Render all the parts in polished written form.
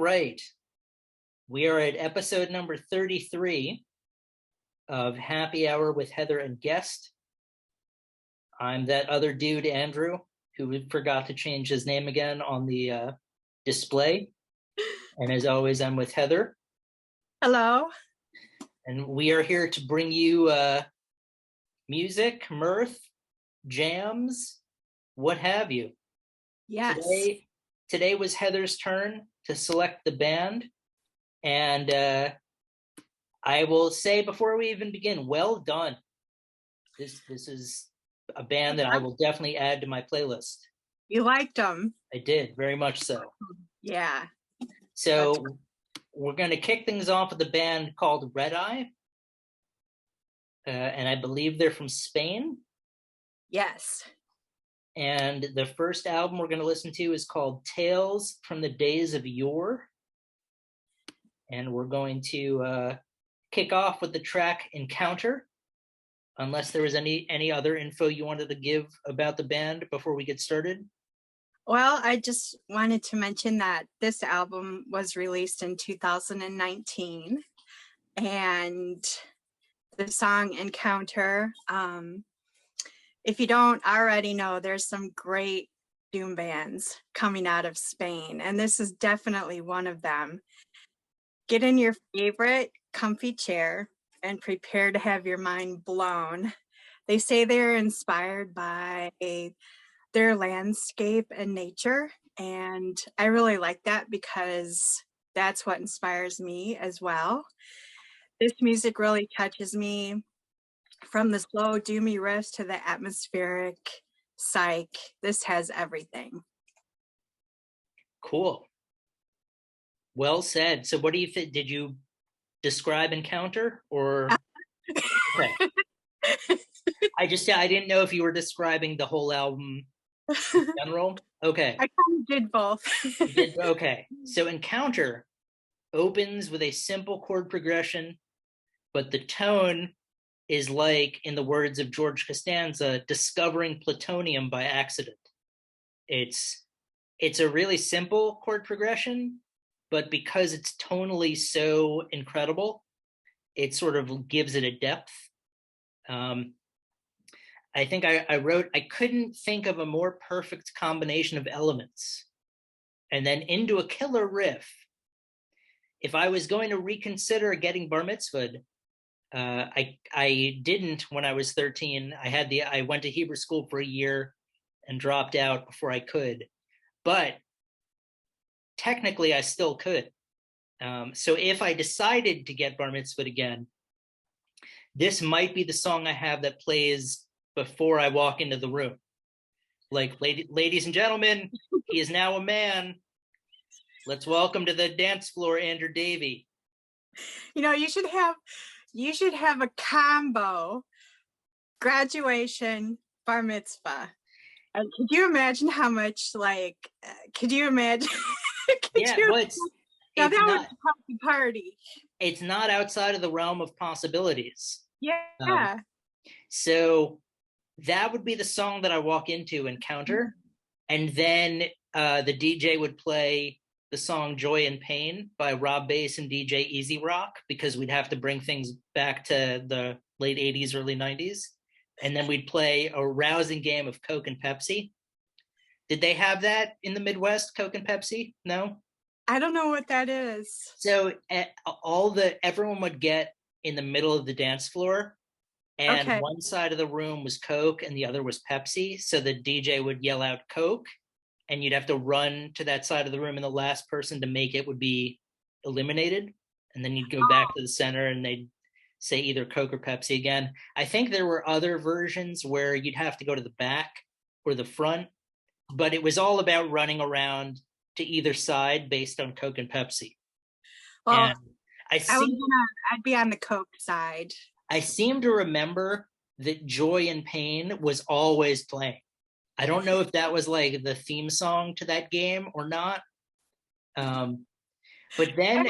right. We are at episode number 33 of Happy Hour with Heather and Guest. I'm that other dude, Andrew, who forgot to change his name again on the display. And as always, I'm with Heather. Hello. And we are here to bring you music, mirth, jams, what have you. Yes. Today was Heather's turn to select the band. And I will say before we even begin, well done. This is a band that I will definitely add to my playlist. You liked them. I did, very much so. Yeah. So we're going to kick things off with a band called Red Eye. And I believe they're from Spain. Yes. And the first album we're going to listen to is called Tales from the Days of Yore. And we're going to kick off with the track Encounter, unless there was any other info you wanted to give about the band before we get started. Well, I just wanted to mention that this album was released in 2019, and the song Encounter, if you don't already know, there's some great doom bands coming out of Spain, and this is definitely one of them. Get in your favorite comfy chair and prepare to have your mind blown. They say they're inspired by their landscape and nature, and I really like that because that's what inspires me as well. This music really touches me, from the slow doomy riffs to the atmospheric psych. This has everything. Cool. Well said. So what do you think? Did you describe Encounter or? Okay. I didn't know if you were describing the whole album in general. Okay. I kind of did both. Okay. So Encounter opens with a simple chord progression, but the tone is like, in the words of George Costanza, discovering plutonium by accident. It's a really simple chord progression, but because it's tonally so incredible, it sort of gives it a depth. I think I wrote, I couldn't think of a more perfect combination of elements. And then into a killer riff. If I was going to reconsider getting bar mitzvahed, I didn't when I was 13. I went to Hebrew school for a year and dropped out before I could. But technically I still could. So if I decided to get bar mitzvahed again, this might be the song I have that plays before I walk into the room. Like, ladies and gentlemen, he is now a man. Let's welcome to the dance floor, Andrew Davey. You know, you should have a combo: graduation, bar mitzvah. And could you imagine how much, could you imagine? That would be a party. It's not outside of the realm of possibilities. Yeah. So that would be the song that I walk into, Encounter. And then the DJ would play the song Joy and Pain by Rob Bass and DJ Easy Rock, because we'd have to bring things back to the late 80s, early 90s. And then we'd play a rousing game of Coke and Pepsi. Did they have that in the Midwest, Coke and Pepsi? No? I don't know what that is. So everyone would get in the middle of the dance floor, and one side of the room was Coke and the other was Pepsi. So the DJ would yell out Coke, and you'd have to run to that side of the room, and the last person to make it would be eliminated. And then you'd go back to the center and they'd say either Coke or Pepsi again. I think there were other versions where you'd have to go to the back or the front, but it was all about running around to either side based on Coke and Pepsi. Well, and I'd be on the Coke side. I seem to remember that Joy and Pain was always playing. I don't know if that was like the theme song to that game or not. But then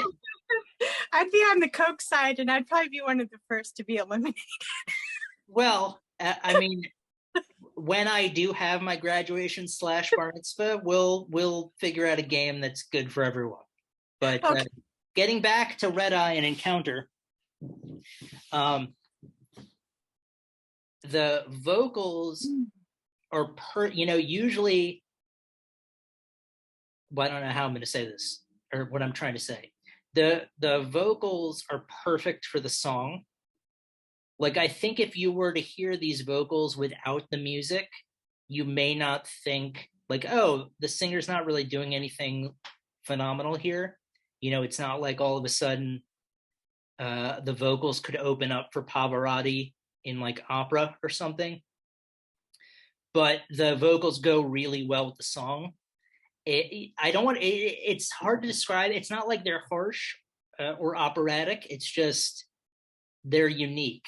I'd be on the Coke side, and I'd probably be one of the first to be eliminated. Well, I mean, when I do have my graduation / bar mitzvah, we'll figure out a game that's good for everyone. But Okay. getting back to Red Eye and Encounter, the vocals are usually, well, I don't know how I'm going to say this or what I'm trying to say. The vocals are perfect for the song. Like, I think if you were to hear these vocals without the music, you may not think like, oh, the singer's not really doing anything phenomenal here. It's not like all of a sudden the vocals could open up for Pavarotti in like opera or something. But the vocals go really well with the song. It's hard to describe. It's not like they're harsh or operatic. It's just they're unique.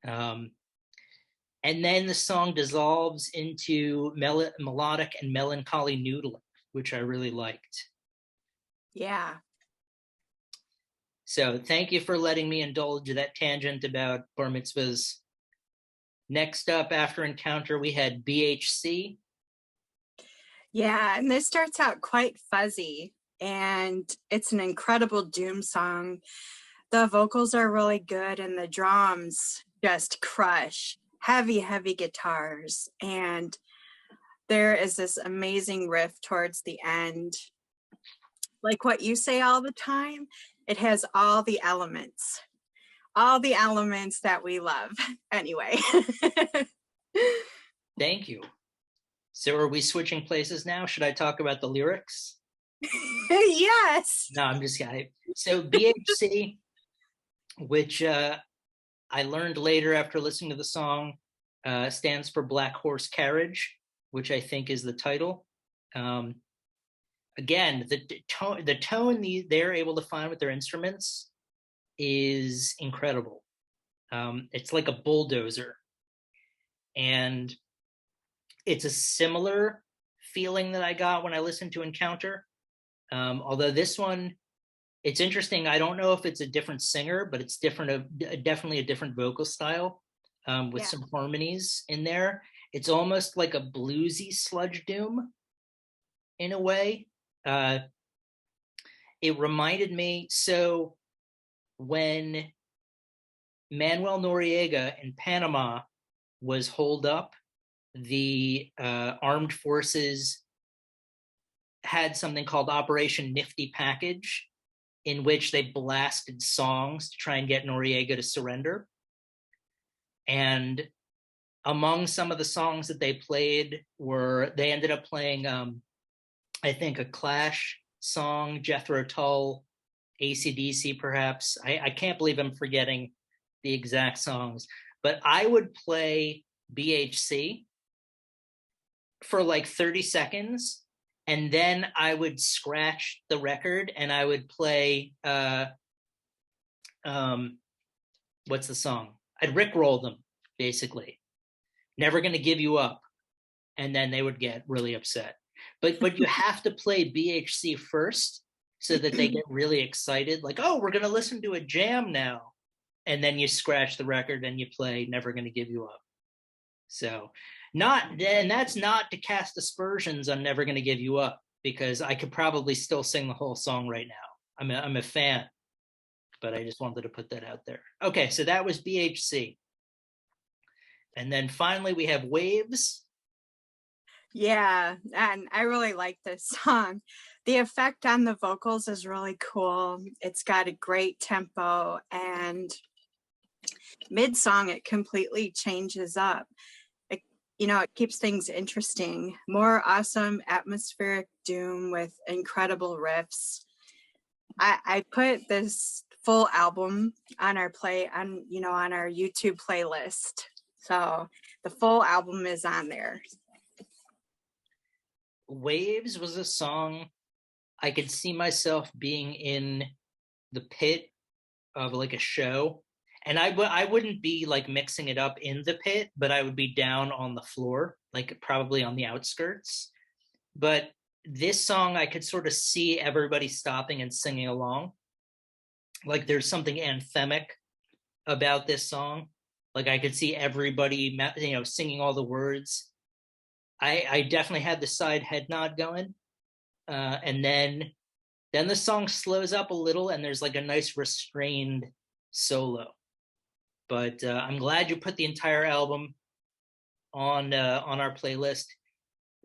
And then the song dissolves into melodic and melancholy noodling, which I really liked. Yeah. So thank you for letting me indulge that tangent about bar mitzvahs. Next up, after Encounter, we had BHC. Yeah, and this starts out quite fuzzy, and it's an incredible doom song. The vocals are really good, and the drums just crush. Heavy, heavy guitars, and there is this amazing riff towards the end. Like what you say all the time, it has all the elements that we love. Anyway. Thank you. So are we switching places now? Should I talk about the lyrics? Yes. No, I'm just kidding. So BHC, which I learned later after listening to the song, stands for Black Horse Carriage, which I think is the title. Again, the tone they're able to find with their instruments is incredible. It's like a bulldozer. And it's a similar feeling that I got when I listened to Encounter. Although this one, it's interesting. I don't know if it's a different singer, but it's definitely a different vocal style with some harmonies in there. It's almost like a bluesy sludge doom in a way. It reminded me, so when Manuel Noriega in Panama was holed up, the armed forces had something called Operation Nifty Package, in which they blasted songs to try and get Noriega to surrender. And among some of the songs that they played they ended up playing, I think, a Clash song, Jethro Tull, AC/DC perhaps. I can't believe I'm forgetting the exact songs, but I would play BHC for like 30 seconds, and then I would scratch the record and I would play what's the song? I'd rickroll them, basically. Never Gonna Give You Up. And then they would get really upset. But you have to play BHC first so that they get really excited, like, oh, we're gonna listen to a jam now. And then you scratch the record and you play Never Gonna Give You Up. So that's not to cast aspersions on Never Gonna Give You Up, because I could probably still sing the whole song right now. I'm a fan, but I just wanted to put that out there. Okay, so that was BHC. And then finally we have Waves. Yeah, and I really like this song. The effect on the vocals is really cool. It's got a great tempo, and mid-song it completely changes up. It keeps things interesting. More awesome atmospheric doom with incredible riffs. I put this full album on our YouTube playlist. So the full album is on there. Waves was a song I could see myself being in the pit of like a show. And I wouldn't be like mixing it up in the pit, but I would be down on the floor, like probably on the outskirts. But this song, I could sort of see everybody stopping and singing along. Like there's something anthemic about this song. Like I could see everybody, singing all the words. I definitely had the side head nod going. And then Then the song slows up a little and there's like a nice restrained solo. But I'm glad you put the entire album on our playlist.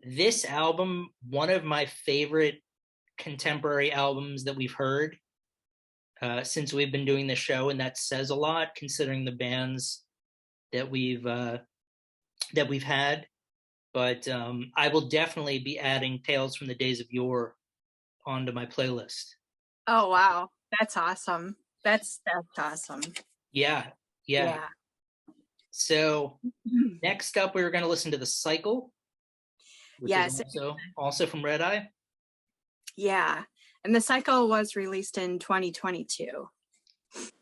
This album, one of my favorite contemporary albums that we've heard since we've been doing the show, and that says a lot considering the bands that we've had. But I will definitely be adding Tales from the Days of Yore onto my playlist. Oh wow, that's awesome. That's awesome. Yeah. So next up, we were going to listen to The Cycle, which yes, is also from Red Eye. Yeah, and The Cycle was released in 2022,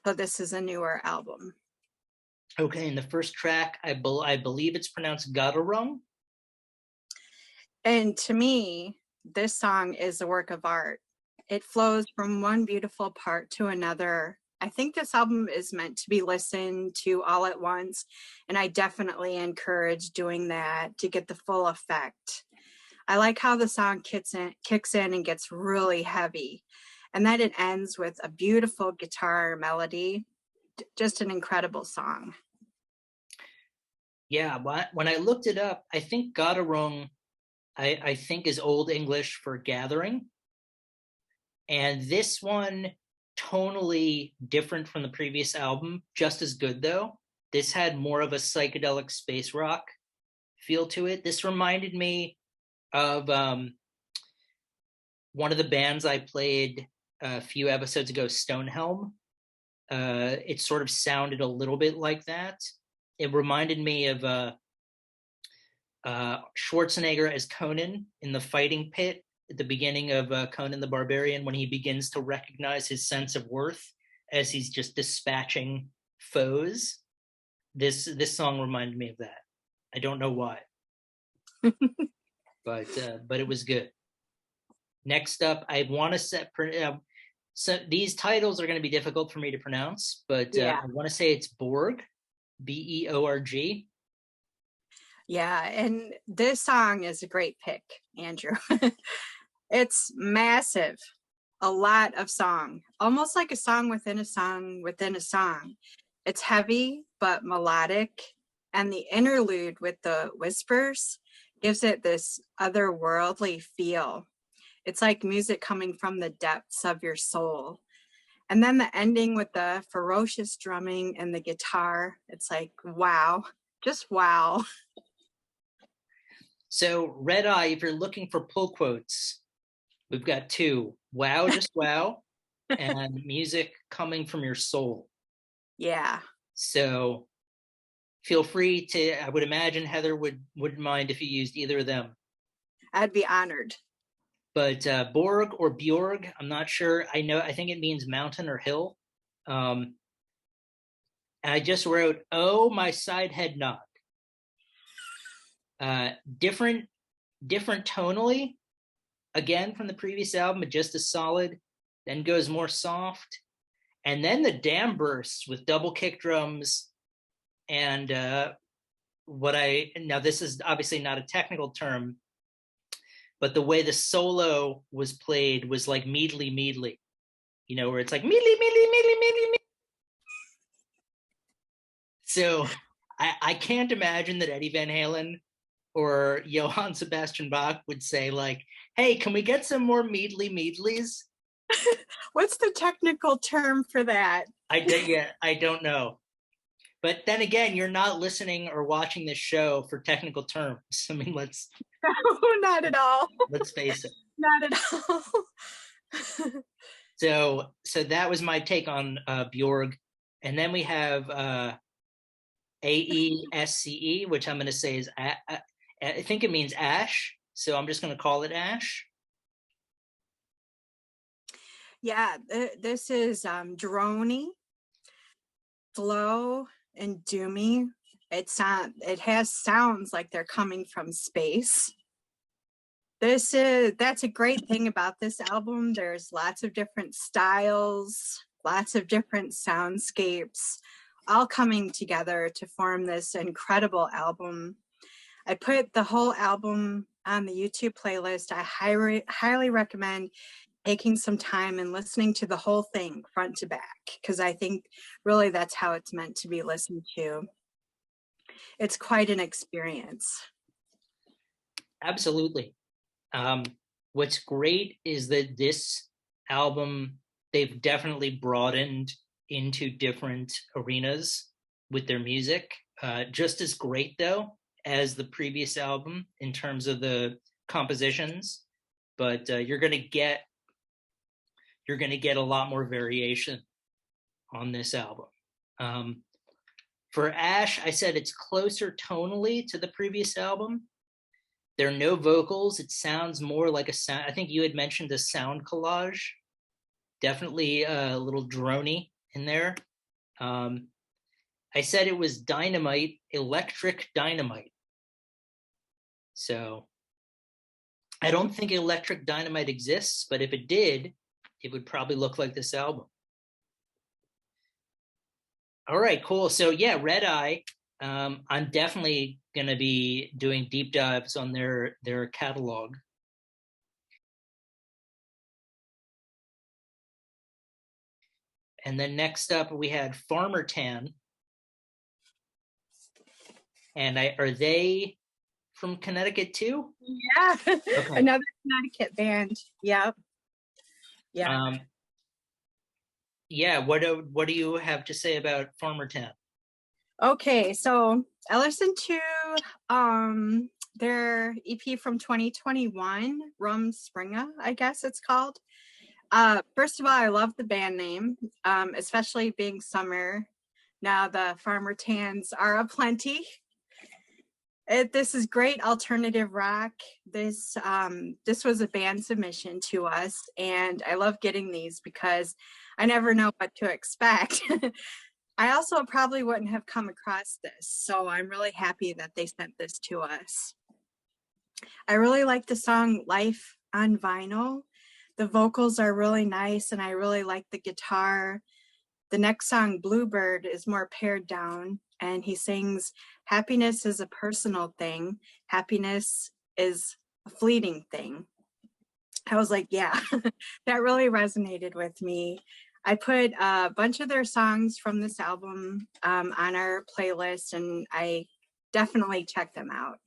so this is a newer album. Okay, and the first track, I believe it's pronounced Gadarung. And to me, this song is a work of art. It flows from one beautiful part to another. I think this album is meant to be listened to all at once, and I definitely encourage doing that to get the full effect. I like how the song kicks in and gets really heavy, and then it ends with a beautiful guitar melody. Just an incredible song. Yeah, when I looked it up, I think Gadarung, I think is Old English for gathering. And this one, tonally different from the previous album, just as good though. This had more of a psychedelic space rock feel to it. This reminded me of one of the bands I played a few episodes ago, Stonehelm. It sort of sounded a little bit like that. It reminded me of Schwarzenegger as Conan in the fighting pit at the beginning of Conan the Barbarian, when he begins to recognize his sense of worth as he's just dispatching foes. This song reminded me of that. I don't know why, but it was good. Next up, I want to set. So these titles are going to be difficult for me to pronounce, but I want to say it's Borg, Beorg. Yeah, and this song is a great pick, Andrew. It's massive, a lot of song, almost like a song within a song within a song. It's heavy but melodic, and the interlude with the whispers gives it this otherworldly feel. It's like music coming from the depths of your soul. And then the ending with the ferocious drumming and the guitar, it's like, wow, just wow. So Red Eye, if you're looking for pull quotes, we've got two: wow, just wow, and music coming from your soul. Yeah. So feel free to, I would imagine Heather wouldn't mind if you used either of them. I'd be honored. But Borg or Bjorg, I'm not sure. I think it means mountain or hill. And I just wrote, oh, my side head nod. Different tonally, again, from the previous album, but just as solid. Then goes more soft. And then the dam bursts with double kick drums. And now this is obviously not a technical term, but the way the solo was played was like meadly, where it's like meadly. So I can't imagine that Eddie Van Halen or Johann Sebastian Bach would say like, hey, can we get some more meadlies? What's the technical term for that? I don't know. But then again, you're not listening or watching this show for technical terms. I mean, No, not at all. Let's face it. Not at all. So that was my take on Bjorg. And then we have AESCE, which I'm going to say is, I think it means ash. So I'm just going to call it ash. Yeah, this is droney, slow, and doomy. It has sounds like they're coming from space. That's a great thing about this album. There's lots of different styles, lots of different soundscapes, all coming together to form this incredible album. I put the whole album on the YouTube playlist. I highly recommend taking some time and listening to the whole thing front to back, because I think really that's how it's meant to be listened to. It's quite an experience. Absolutely. What's great is that this album, they've definitely broadened into different arenas with their music. Just as great, though, as the previous album in terms of the compositions, but you're going to get a lot more variation on this album. For Ash, I said it's closer tonally to the previous album. There are no vocals. It sounds more like a sound. I think you had mentioned a sound collage. Definitely a little drony in there. I said it was dynamite, electric dynamite. So I don't think electric dynamite exists, but if it did, it would probably look like this album. All right, cool. So yeah, Red Eye. I'm definitely going to be doing deep dives on their catalog. And then next up, we had Farmertan. And are they from Connecticut too? Yeah, okay. Another Connecticut band. Yep. Yeah. Yeah. What do you have to say about Farmertan? Okay, so I listened to their EP from 2021, Rumspringa, I guess it's called. First of all, I love the band name, especially being summer. Now the Farmertans are aplenty. This is great alternative rock. This was a band submission to us, and I love getting these because I never know what to expect. I also probably wouldn't have come across this, so I'm really happy that they sent this to us. I really like the song Life on Vinyl. The vocals are really nice, and I really like the guitar. The next song, Bluebird, is more pared down, and he sings, happiness is a personal thing. Happiness is a fleeting thing. I was like, yeah, that really resonated with me. I put a bunch of their songs from this album on our playlist, and I definitely check them out.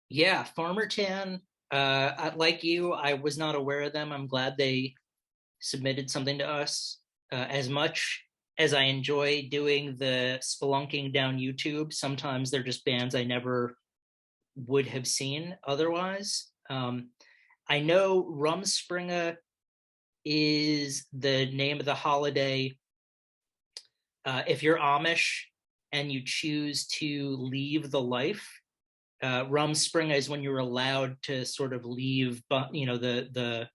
Yeah, Farmertan, like you, I was not aware of them. I'm glad they submitted something to us. As much as I enjoy doing the spelunking down YouTube, sometimes they're just bands I never would have seen otherwise. I know Rumspringa is the name of the holiday. If you're Amish and you choose to leave the life, Rumspringa is when you're allowed to sort of leave, the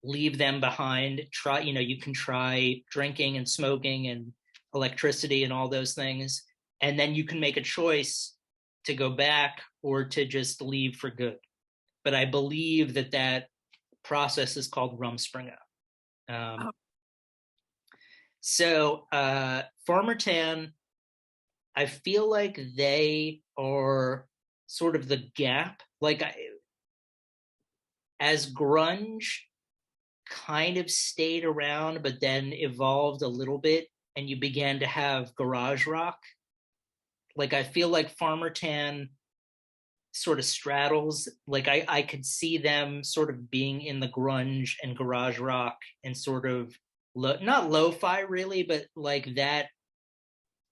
leave them behind. Try, you can try drinking and smoking and electricity and all those things, and then you can make a choice to go back or to just leave for good. But I believe that process is called Rumspringa. So Farmertan, I feel like they are sort of the gap. Like as grunge kind of stayed around, but then evolved a little bit, and you began to have garage rock. Like I feel like Farmertan sort of straddles. Like I could see them sort of being in the grunge and garage rock and sort of not lo-fi really, but like that.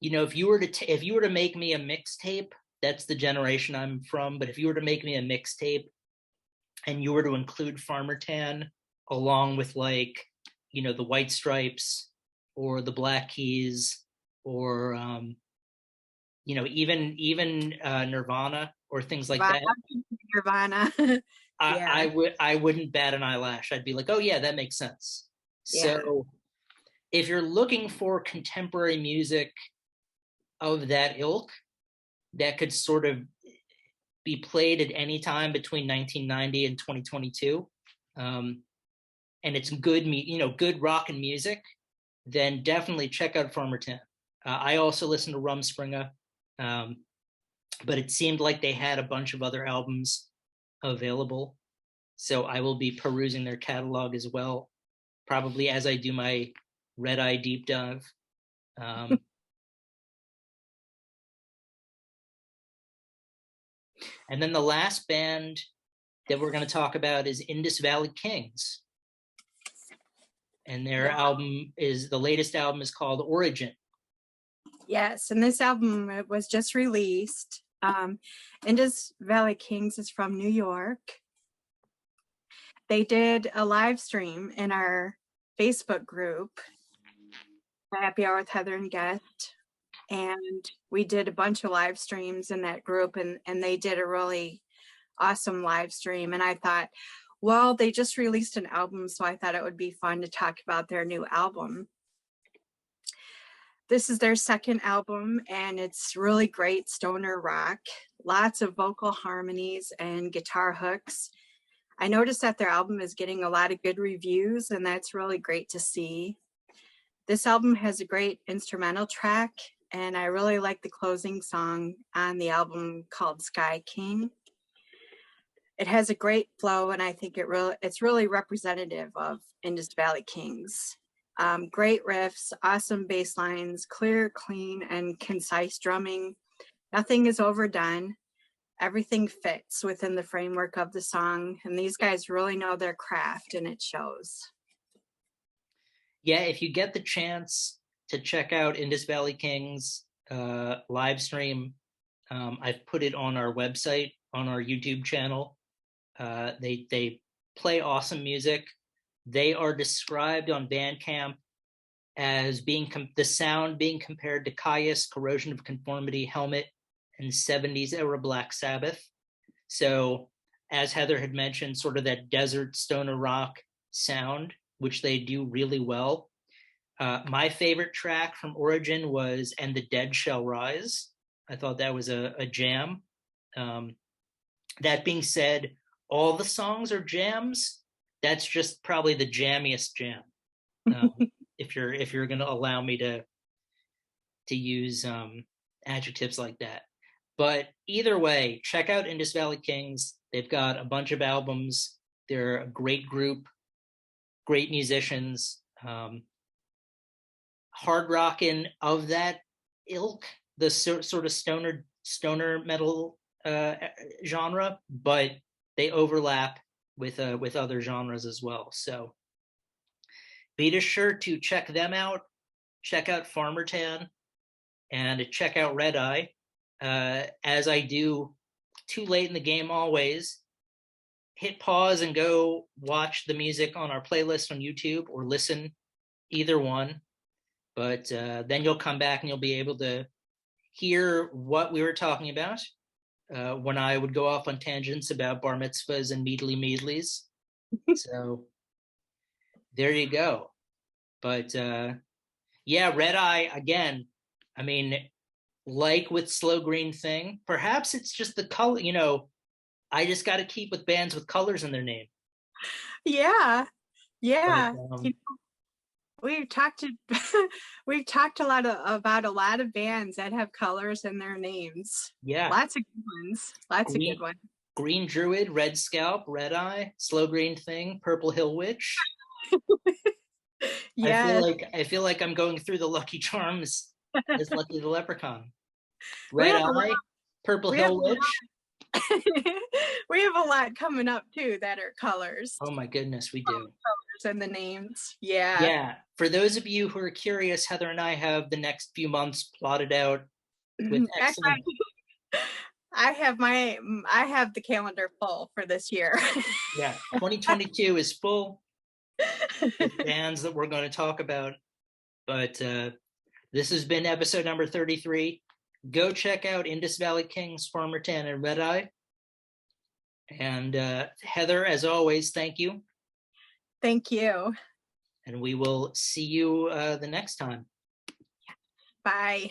If you were to make me a mixtape, that's the generation I'm from. But if you were to make me a mixtape and you were to include Farmertan along with like, the White Stripes or the Black Keys or even Nirvana or things like that. Nirvana. Yeah. I wouldn't bat an eyelash. I'd be like, oh yeah, that makes sense. Yeah. So if you're looking for contemporary music of that ilk that could sort of be played at any time between 1990 and 2022, and it's good, good rock and music, then definitely check out Farmertan. I also listened to Rumspringa, but it seemed like they had a bunch of other albums available. So I will be perusing their catalog as well, probably as I do my Red Eye deep dive. And then the last band that we're going to talk about is Indus Valley Kings. And their the latest album is called Origin. Yes, and this album was just released. Indus Valley Kings is from New York. They did a live stream in our Facebook group, Happy Hour with Heather and Guest, and we did a bunch of live streams in that group, and they did a really awesome live stream. And I thought, well, they just released an album, so I thought it would be fun to talk about their new album. This is their second album, and it's really great stoner rock, lots of vocal harmonies and guitar hooks. I noticed that their album is getting a lot of good reviews, and that's really great to see. This album has a great instrumental track, and I really like the closing song on the album called Sky King. It has a great flow, and I think it's really representative of Indus Valley Kings. Great riffs, awesome bass lines, clear, clean, and concise drumming. Nothing is overdone. Everything fits within the framework of the song, and these guys really know their craft, and it shows. Yeah, if you get the chance to check out Indus Valley Kings live stream, I've put it on our website, on our YouTube channel. They play awesome music. They are described on Bandcamp as being the sound being compared to Caius, Corrosion of Conformity, Helmet, and 70s era Black Sabbath. So as Heather had mentioned, sort of that desert stoner rock sound, which they do really well. My favorite track from Origin was And the Dead Shall Rise. I thought that was a jam. That being said, all the songs are jams. That's just probably the jammiest jam. If you're going to allow me to use adjectives like that. But either way, check out Indus Valley Kings. They've got a bunch of albums. They're a great group, great musicians, hard rockin' of that ilk, the sort of stoner metal genre, but they overlap with other genres as well. So be sure to check them out. Check out Farmertan and check out Red Eye. As I do too late in the game always, hit pause and go watch the music on our playlist on YouTube or listen, either one. But then you'll come back and you'll be able to hear what we were talking about when I would go off on tangents about bar mitzvahs and meadlies. So there you go. But yeah, Red Eye, again, I mean, like with Slow Green Thing, perhaps it's just the color, I just got to keep with bands with colors in their name. Yeah. But, we've talked about a lot of bands that have colors in their names. Yeah. Lots of good ones. Green Druid, Red Scalp, Red Eye, Slow Green Thing, Purple Hill Witch. Yeah. I feel like I'm going through the Lucky Charms as Lucky the Leprechaun. Red Eye, Purple Hill Witch. We have a lot coming up too that are colors. Oh my goodness, we do. Colors and the names. Yeah. Yeah. For those of you who are curious, Heather and I have the next few months plotted out with excellent. I have the calendar full for this year. Yeah, 2022 is full with bands that we're going to talk about. But this has been episode number 33. Go check out Indus Valley Kings, Farmertan, and Red Eye. And Heather, as always, thank you. Thank you. And we will see you the next time. Bye.